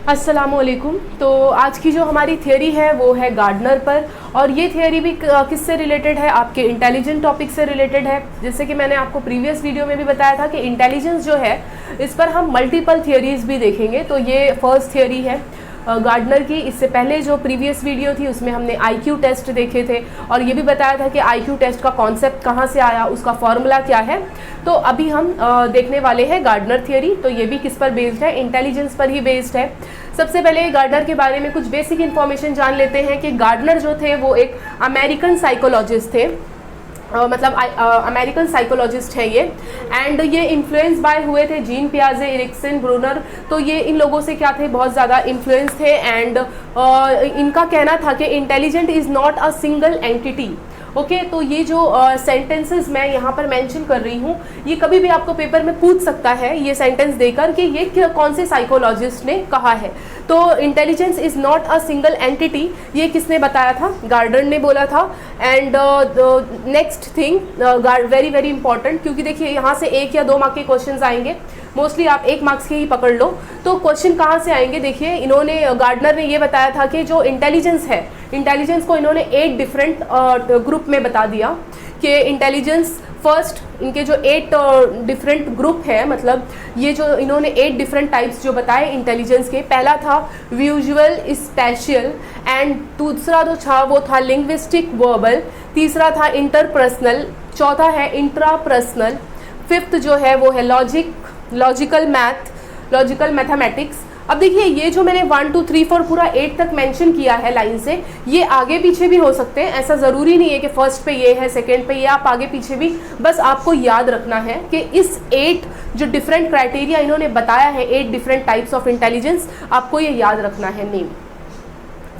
अस्सलामुअलैकुम। तो आज की जो हमारी थियरी है वो है गार्डनर पर, और ये थियरी भी किससे रिलेटेड है, आपके इंटेलिजेंट टॉपिक से रिलेटेड है। जैसे कि मैंने आपको प्रीवियस वीडियो में भी बताया था कि इंटेलिजेंस जो है इस पर हम मल्टीपल थियरीज भी देखेंगे। तो ये फर्स्ट थियरी है गार्डनर की। इससे पहले जो प्रीवियस वीडियो थी उसमें हमने आईक्यू टेस्ट देखे थे और ये भी बताया था कि आईक्यू टेस्ट का कॉन्सेप्ट कहाँ से आया, उसका फॉर्मूला क्या है। तो अभी हम देखने वाले हैं गार्डनर थियरी। तो ये भी किस पर बेस्ड है, इंटेलिजेंस पर ही बेस्ड है। सबसे पहले गार्डनर के बारे में कुछ बेसिक इन्फॉर्मेशन जान लेते हैं कि गार्डनर जो थे वो एक अमेरिकन साइकोलॉजिस्ट थे, मतलब अमेरिकन साइकोलॉजिस्ट है ये। एंड ये इन्फ्लुएंस बाय हुए थे जीन पियाजे, एरिक्सन, ब्रूनर। तो ये इन लोगों से क्या थे, बहुत ज़्यादा इन्फ्लुएंस थे। एंड इनका कहना था कि intelligent is not a single entity. Okay, तो ये जो सेंटेंसेस मैं यहाँ पर मेंशन कर रही हूँ, ये कभी भी आपको पेपर में पूछ सकता है ये सेंटेंस देकर कि ये कौन से साइकोलॉजिस्ट ने कहा है। तो intelligence is not a single entity, ये किसने बताया था, गार्डनर ने बोला था। And next thing very very important, क्योंकि देखिए यहाँ से 1 या 2 मार्क के क्वेश्चन आएंगे, मोस्टली आप 1 मार्क्स के ही पकड़ लो। तो क्वेश्चन कहाँ से आएंगे, देखिए इन्होंने गार्डनर ने ये बताया था कि जो इंटेलिजेंस है, इंटेलिजेंस को इन्होंने 8 डिफरेंट ग्रुप में बता दिया कि इंटेलिजेंस फर्स्ट, इनके जो 8 डिफरेंट ग्रुप है, मतलब ये जो इन्होंने 8 डिफरेंट टाइप्स जो बताए इंटेलिजेंस के। पहला था विजुअल स्पेशियल, एंड दूसरा जो था वो था लिंग्विस्टिक वर्बल, तीसरा था इंटरपर्सनल, चौथा है इंट्रापर्सनल, फिफ्थ जो है वो है लॉजिकल मैथमेटिक्स। अब देखिए ये जो मैंने 1 2 3 4 पूरा 8 तक मेंशन किया है लाइन से, ये आगे पीछे भी हो सकते हैं, ऐसा ज़रूरी नहीं है कि फर्स्ट पे ये है सेकंड पे ये, आप आगे पीछे भी, बस आपको याद रखना है कि इस 8 जो डिफरेंट क्राइटेरिया इन्होंने बताया है, 8 डिफरेंट टाइप्स ऑफ इंटेलिजेंस, आपको ये याद रखना है। Name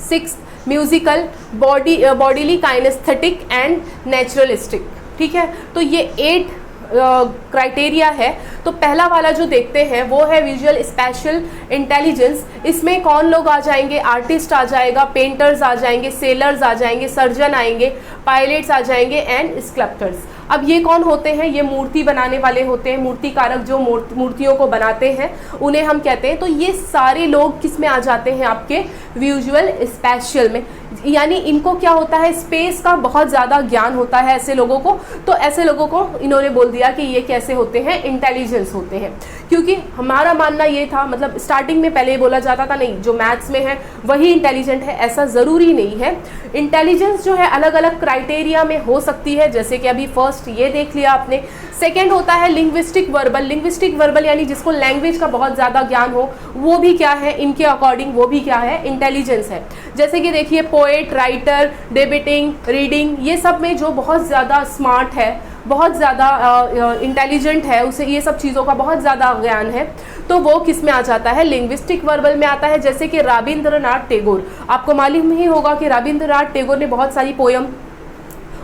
6 musical, bodily, kinesthetic and naturalistic. ठीक है, तो ये 8 क्राइटेरिया है। तो पहला वाला जो देखते हैं वो है विजुअल स्पेशल इंटेलिजेंस। इसमें कौन लोग आ जाएंगे, आर्टिस्ट आ जाएगा, पेंटर्स आ जाएंगे, सेलर्स आ जाएंगे, सर्जन आएंगे, पायलट्स आ जाएंगे एंड स्कल्प्टर्स। अब ये कौन होते हैं, ये मूर्ति बनाने वाले होते हैं, मूर्तिकारक जो मूर्तियों को बनाते हैं उन्हें हम कहते हैं। तो ये सारे लोग किस में आ जाते हैं, आपके विजुअल स्पेशल में। यानी इनको क्या होता है, स्पेस का बहुत ज़्यादा ज्ञान होता है ऐसे लोगों को। तो ऐसे लोगों को इन्होंने बोल दिया कि ये कैसे होते हैं, इंटेलिजेंस होते हैं। क्योंकि हमारा मानना ये था, मतलब स्टार्टिंग में पहले बोला जाता था नहीं जो मैथ्स में है वही इंटेलिजेंट है, ऐसा ज़रूरी नहीं है। इंटेलिजेंस जो है अलग अलग क्राइटेरिया में हो सकती है, जैसे कि अभी फर्स्ट ये देख लिया आपने। सेकेंड होता है लिंग्विस्टिक वर्बल। लिंग्विस्टिक वर्बल यानी जिसको लैंग्वेज का बहुत ज़्यादा ज्ञान हो, वो भी क्या है, इनके अकॉर्डिंग वो भी क्या है, इंटेलिजेंस है। जैसे कि देखिए पोएट, राइटर, डिबेटिंग, रीडिंग, ये सब में जो बहुत ज़्यादा स्मार्ट है, बहुत ज़्यादा इंटेलिजेंट है, उसे ये सब चीज़ों का बहुत ज़्यादा ज्ञान है, तो वो किस में आ जाता है, लिंग्विस्टिक वर्बल में आता है। जैसे कि रविंद्रनाथ टैगोर, आपको मालूम ही होगा कि रविंद्रनाथ टैगोर ने बहुत सारी पोयम,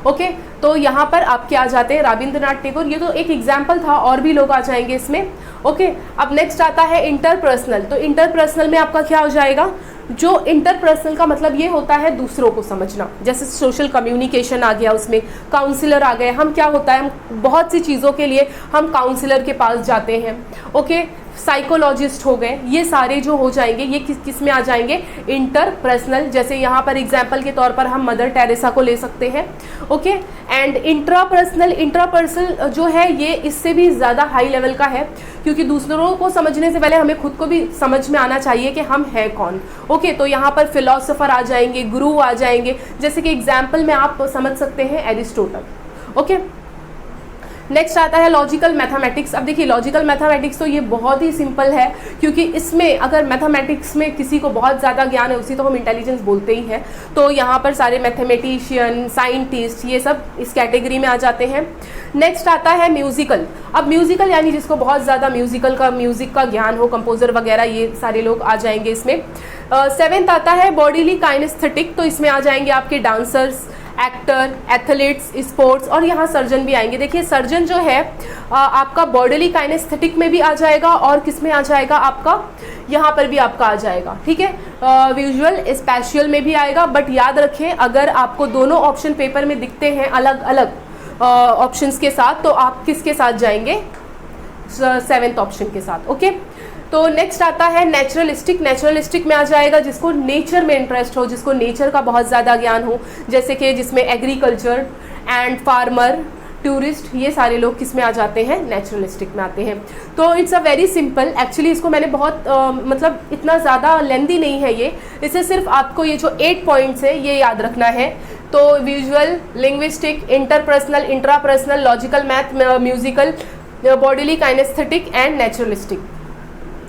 ओके, तो यहाँ पर आपके आ जाते हैं रविंद्रनाथ टैगोर। ये तो एक एग्जाम्पल था, और भी लोग आ जाएंगे इसमें। ओके, अब नेक्स्ट आता है इंटरपर्सनल। तो इंटरपर्सनल में आपका क्या हो जाएगा, जो इंटरपर्सनल का मतलब ये होता है दूसरों को समझना, जैसे सोशल कम्युनिकेशन आ गया, उसमें काउंसलर आ गए। हम क्या होता है, हम बहुत सी चीज़ों के लिए हम काउंसलर के पास जाते हैं। ओके, साइकोलॉजिस्ट हो गए, ये सारे जो हो जाएंगे ये किस में आ जाएंगे, इंटरपर्सनल। जैसे यहाँ पर एग्जाम्पल के तौर पर हम मदर टेरेसा को ले सकते हैं। ओके, एंड इंट्रापर्सनल जो है ये इससे भी ज़्यादा हाई लेवल का है, क्योंकि दूसरों को समझने से पहले हमें खुद को भी समझ में आना चाहिए कि हम हैं कौन। ओके, तो यहाँ पर फिलोसोफर आ जाएंगे, गुरु आ जाएंगे। जैसे कि एग्जाम्पल में आप समझ सकते हैं एरिस्टोटल। ओके, नेक्स्ट आता है लॉजिकल मैथमेटिक्स। अब देखिए लॉजिकल मैथमेटिक्स तो ये बहुत ही सिंपल है, क्योंकि इसमें अगर मैथमेटिक्स में किसी को बहुत ज़्यादा ज्ञान है उसी तो हम इंटेलिजेंस बोलते ही हैं। तो यहाँ पर सारे मैथमेटिशियन, साइंटिस्ट, ये सब इस कैटेगरी में आ जाते हैं। नेक्स्ट आता है म्यूज़िकल। अब म्यूज़िकल यानी जिसको बहुत ज़्यादा म्यूज़िक का ज्ञान हो, कंपोजर वगैरह, ये सारे लोग आ जाएंगे इसमें। 7th आता है बॉडीली काइनेस्थेटिक। तो इसमें आ जाएंगे आपके डांसर्स, एक्टर, एथलीट्स, स्पोर्ट्स, और यहाँ सर्जन भी आएंगे। देखिए सर्जन जो है आपका बॉडीली काइनेस्थेटिक में भी आ जाएगा, और किस में आ जाएगा, आपका यहाँ पर भी आपका आ जाएगा। ठीक है, विजुअल स्पेशियल में भी आएगा। बट याद रखें, अगर आपको दोनों ऑप्शन पेपर में दिखते हैं अलग अलग ऑप्शंस के साथ, तो आप किसके साथ जाएंगे, 7th ऑप्शन के साथ। ओके, तो नेक्स्ट आता है नेचुरलिस्टिक। नेचुरलिस्टिक में आ जाएगा जिसको नेचर में इंटरेस्ट हो, जिसको नेचर का बहुत ज़्यादा ज्ञान हो, जैसे कि जिसमें एग्रीकल्चर एंड फार्मर, टूरिस्ट, ये सारे लोग किस में आ जाते हैं, नेचुरलिस्टिक में आते हैं। तो it's a very simple, actually इसको मैंने बहुत मतलब इतना ज़्यादा लेंदी नहीं है ये, इसे सिर्फ आपको ये जो 8 पॉइंट्स है ये याद रखना है। तो visual, linguistic, interpersonal, intrapersonal, logical, math, musical, bodily, kinesthetic and naturalistic,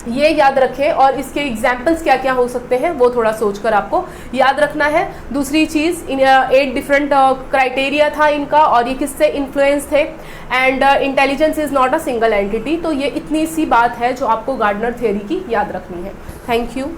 ये याद रखें। और इसके एग्जाम्पल्स क्या क्या हो सकते हैं वो थोड़ा सोचकर आपको याद रखना है। दूसरी चीज़, 8 डिफरेंट क्राइटेरिया था इनका और ये किससे इन्फ्लुएंस थे। And intelligence is not a single entity. तो ये इतनी सी बात है जो आपको गार्डनर थ्योरी की याद रखनी है। Thank you.